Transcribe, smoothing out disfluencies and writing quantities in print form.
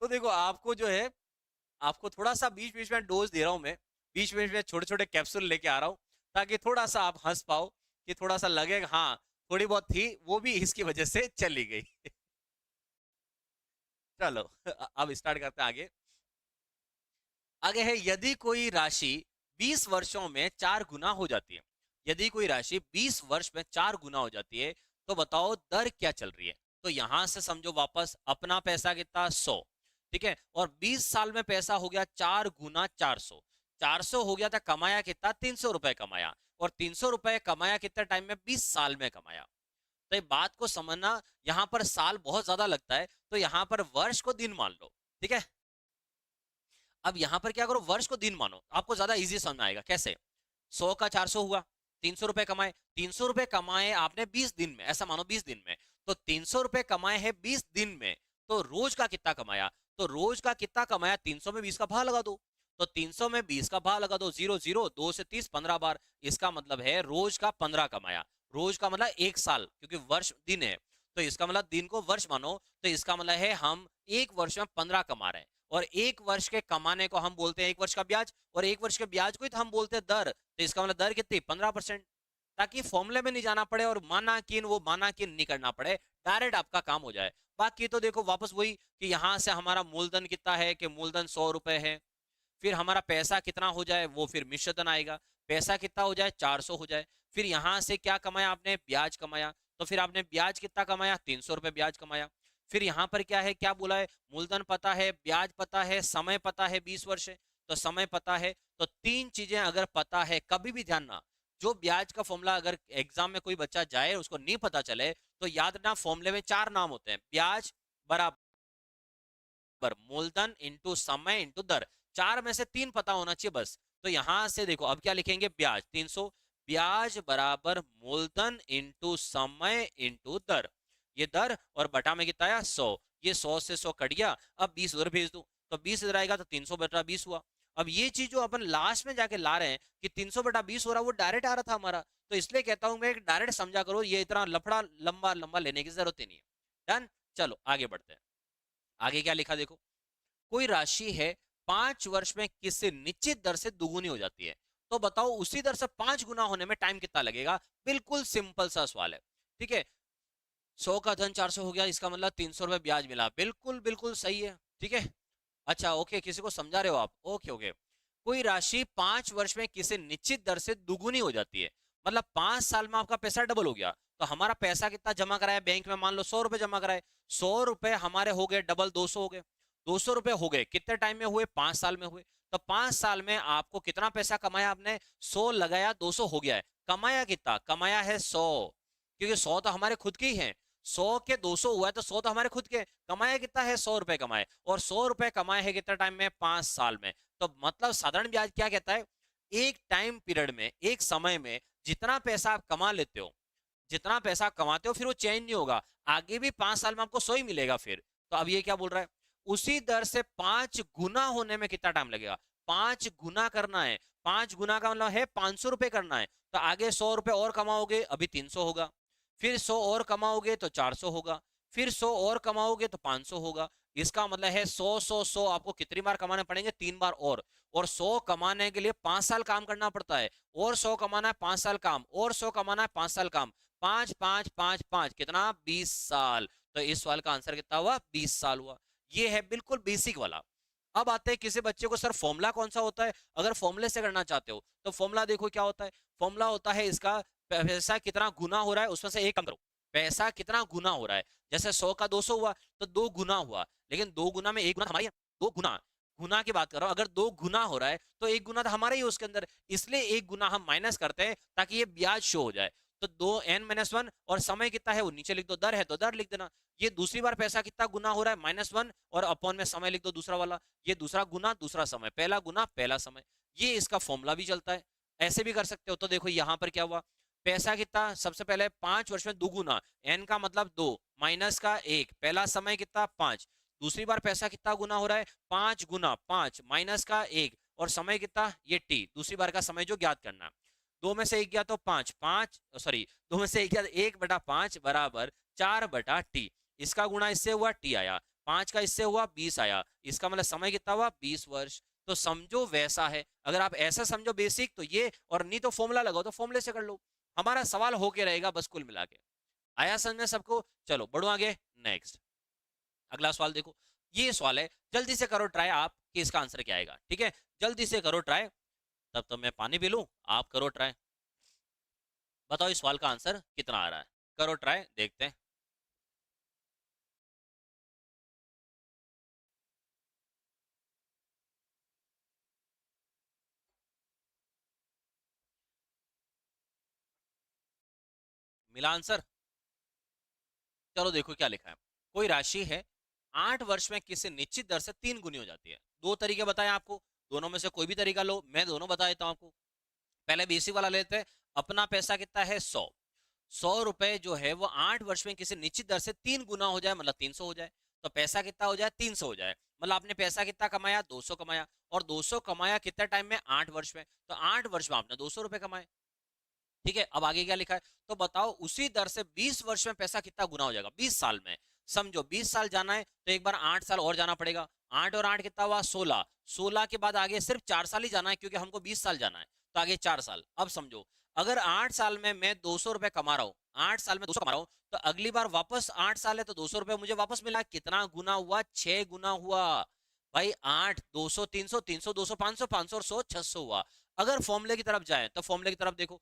तो देखो आपको जो है, आपको थोड़ा सा बीच बीच में डोज दे रहा हूं मैं, बीच बीच में छोटे छोटे कैप्सूल लेके आ रहा हूं, ताकि थोड़ा सा आप हंस पाओ, कि थोड़ा सा लगे हाँ थोड़ी बहुत थी, वो भी इसकी वजह से चली गई। चलो अब स्टार्ट करते हैं आगे। आगे है, यदि कोई राशि 20 वर्षों में 4 गुना हो जाती है, यदि कोई राशि 20 वर्ष में 4 गुना हो जाती है, तो बताओ दर क्या चल रही है। तो यहां से समझो वापस, अपना पैसा कितना 100, ठीक है, और 20 साल में पैसा हो गया 4 गुना 400, 400 हो गया था, कमाया कितना 300 रुपए कमाया, और 300 रुपए कमाया कितने टाइम में, 20 साल में कमाया। तो ये बात को समझना, यहां पर साल बहुत ज्यादा लगता है, तो यहां पर वर्ष को दिन मान लो, ठीक है। अब यहां पर क्या करो, वर्ष को दिन मानो, आपको ज्यादा इजी समझ में आएगा। कैसे, 100 का 400 हुआ, 300 रुपए कमाए, 300 रुपए कमाए आपने 20 दिन में, ऐसा मानो 20 दिन में, तो 300 रुपए कमाए हैं 20 दिन में, तो रोज का कितना कमाया, तो रोज का कितना कमाया, 300 में 20 का भाग लगा दो, तो 300 में 20 का भाग लगा दो, 0 0 2 से 30 15 बार, इसका मतलब है रोज का 15 कमाया। रोज का मतलब एक साल, क्योंकि वर्ष दिन है, तो इसका मतलब दिन को वर्ष मानो, तो इसका मतलब है हम एक वर्ष में 15 कमा रहे हैं, और एक वर्ष के कमाने को हम बोलते हैं एक वर्ष का ब्याज, और एक वर्ष के ब्याज को ही तो हम बोलते हैं दर, तो इसका मतलब दर कितनी 15%, ताकि फॉर्मूले में नहीं जाना पड़े और माना किन वो माना किन नहीं करना पड़े, डायरेक्ट आपका काम हो जाए। बाकी तो देखो वापस वही, कि यहां से हमारा मूलधन कितना है, कि मूलधन 100 रुपए है, फिर हमारा पैसा कितना हो जाए, वो फिर मिश्रधन आएगा, पैसा कितना हो जाए 400 हो जाए, फिर यहां से क्या कमाया आपने, ब्याज कमाया, तो फिर आपने ब्याज कितना कमाया, 300 रुपए ब्याज कमाया, फिर यहाँ पर क्या है, क्या बोला है, मूलधन पता है, ब्याज पता है, समय पता है 20 वर्ष है, तो समय पता है, तो तीन चीजें अगर पता है, कभी भी ध्यान ना, जो ब्याज का फॉर्मूला अगर एग्जाम में कोई बच्चा जाए उसको नहीं पता चले, तो याद रखना फॉर्मूले में 4 नाम होते हैं, ब्याज बराबर मूलधन इंटू समय इंटू दर, 4 में से 3 पता होना चाहिए बस। तो यहां से देखो अब क्या लिखेंगे, ब्याज 300, ब्याज बराबर मूलधन इंटू समय इंटू दर, ये दर और बटा में कितना आया 100, ये 100 से 100 कट गया, अब 20 उधर भेज दो, तो 20 इधर आएगा, तो 300 बटा 20 हुआ। अब ये चीज जो अपन लास्ट में जाके ला रहे हैं कि 300 बटा 20 हो रहा, वो डायरेक्ट आ रहा था हमारा, तो इसलिए कहता हूं मैं डायरेक्ट समझा करो, ये इतना लफड़ा लंबा लंबा लेने की जरूरत ही नहीं है। डन, चलो आगे बढ़ते हैं। आगे क्या लिखा देखो, कोई राशि है 5 वर्ष में किसी निश्चित दर से दुगुनी हो जाती है, तो बताओ उसी दर से 5 गुना होने में टाइम कितना लगेगा। बिल्कुल सिंपल सा सवाल है, ठीक है। 100 का धन 400 हो गया, इसका मतलब 300 रुपए ब्याज मिला, बिल्कुल बिल्कुल सही है, ठीक है। अच्छा ओके, किसी को समझा रहे हो आप, ओके ओके। कोई राशि 5 वर्ष में किसी निश्चित दर से दुगुनी हो जाती है, मतलब 5 साल में आपका पैसा डबल हो गया, तो हमारा पैसा कितना जमा कराया बैंक में, मान लो 100 रुपए जमा कराए, 100 रुपए हमारे हो गए डबल 200 हो गए, 200 रुपए हो गए, कितने टाइम में हुए, 5 साल में हुए, तो 5 साल में आपको कितना पैसा कमाया आपने, 100 लगाया 200 हो गया है, कमाया कितना, कमाया है 100, क्योंकि 100 तो हमारे खुद के ही है, 100 के 200 हुआ है, तो 100 तो हमारे खुद के, कमाया कितना है 100 रुपए कमाए, और 100 रुपए कमाए है कितना टाइम में, 5 साल में। तो मतलब साधारण ब्याज क्या कहता है, एक टाइम पीरियड में, एक समय में जितना पैसा आप कमा लेते हो, जितना पैसा कमाते हो फिर वो चेंज नहीं होगा, आगे भी 5 साल में आपको 100 ही मिलेगा फिर। तो अब ये क्या बोल रहा है, उसी दर से 5 गुना होने में कितना टाइम लगेगा, 5 गुना करना है, 5 गुना का मतलब है 500 रुपए करना है, तो आगे 100 रुपए और कमाओगे अभी 300 होगा, फिर 100 और कमाओगे तो 400 होगा, फिर 100 और कमाओगे तो 500 होगा, इसका मतलब है 100 100 100 आपको कितनी बार कमाने पड़ेंगे, 3 बार और 100 कमाने के लिए 5 साल काम करना पड़ता है, और 100 कमाना है 5 साल काम, और 100 कमाना है 5 साल काम, 5 5 5 5 कितना 20 साल। तो इस सवाल का आंसर कितना हुआ, 20 साल हुआ। ये है बिल्कुल बेसिक वाला। अब आते हैं किसी बच्चे को, सर फॉर्मूला कौन सा होता है, अगर फॉर्मूले से करना चाहते हो तो फॉर्मूला देखो क्या होता है, फॉर्मूला होता है इसका, पैसा कितना गुना हो रहा है उसमें से एक कम करो, पैसा कितना गुना हो रहा है, जैसे 100 का 200 हुआ तो 2 गुना हुआ, लेकिन 2 गुना में 1 गुना हमारी है, 2 गुना, गुना की बात कर रहा हूं, अगर 2 गुना हो रहा है तो 1 गुना तो हमारा ही है उसके अंदर, इसलिए 1 गुना हम माइनस करते हैं ताकि ये ब्याज शो हो जाए। तो 2n-1 और समय कितना है वो नीचे लिख दो, दर है तो दर लिख देना, ये दूसरी बार पैसा कितना गुना हो रहा है -1 और अपॉन में समय लिख दो दूसरा वाला, ये दूसरा गुना दूसरा समय, पहला गुना पहला समय, ये इसका फॉर्मूला भी चलता है। ऐसे भी कर सकते हो, तो देखो यहां पर क्या हुआ, पैसा कितना, सबसे पहले 5 वर्ष में दुगुना, एन का मतलब 2 माइनस का 1, पहला समय कितना 5, दूसरी बार पैसा कितना गुना हो रहा है 5 गुना 5 माइनस का 1, और समय कितना ये टी, दूसरी बार का समय जो ज्ञात करना, 2 में से 1 गया तो 5 5 सॉरी 2 में से 1 गया तो 1/5 बराबर 4/t, इसका गुणा इससे हुआ टी आया, 5 का इससे हुआ 20 आया, इसका मतलब समय कितना हुआ 20 वर्ष। तो समझो वैसा है, अगर आप ऐसा समझो बेसिक तो ये, और नहीं तो फॉर्मूला लगाओ तो फॉर्मूले से कर लो, हमारा सवाल होके रहेगा बस कुल मिला के। आया समझ में सबको? चलो बढ़ो आगे। नेक्स्ट अगला सवाल देखो, ये सवाल है, जल्दी से करो ट्राई आप कि इसका आंसर क्या आएगा, ठीक है? जल्दी से करो ट्राई, तब तो मैं पानी पी लूं, आप करो ट्राई, बताओ इस सवाल का आंसर कितना आ रहा है, करो ट्राई देखते हैं। मिला आंसर? चलो देखो क्या लिखा है, कोई राशि है 8 वर्ष में किसी निश्चित दर से 3 गुनी हो जाती है। दो तरीके बताए आपको, दोनों में से कोई भी तरीका लो, मैं दोनों बता देता हूं आपको। पहले बेसिक वाला लेते हैं, अपना पैसा कितना है 100, 100 रुपए जो है वो 8 वर्ष में किसी निश्चित दर से 3 गुना हो जाए, मतलब 300 हो जाए। तो पैसा कितना हो जाए 300 हो जाए, मतलब आपने पैसा कितना कमाया 200 कमाया, और 200 कमाया कितने टाइम में 8 वर्ष में, तो 8 वर्ष में आपने 200 रुपए कमाए। ठीक है, अब आगे क्या लिखा है, तो बताओ उसी दर से 20 वर्ष में पैसा कितना गुना हो जाएगा 20 साल में। समझो 20 साल जाना है तो एक बार 8 साल और जाना पड़ेगा, 8 और 8 कितना हुआ 16, 16 के बाद आगे सिर्फ 4 साल ही जाना है क्योंकि हमको 20 साल जाना है, तो आगे 4 साल। अब समझो अगर 8 साल में मैं 200 रुपए कमा रहा हूँ, 8 साल में 200 कमा रहा हूँ, तो अगली बार वापस 8 साल है तो 200 रुपए मुझे वापस मिला, कितना गुना हुआ 6 गुना हुआ भाई। 8, 200, 300, 300, 200, 500, 500 और 100, 600 हुआ। अगर फॉर्मूले की तरफ जाए तो फॉर्मूले की तरफ देखो,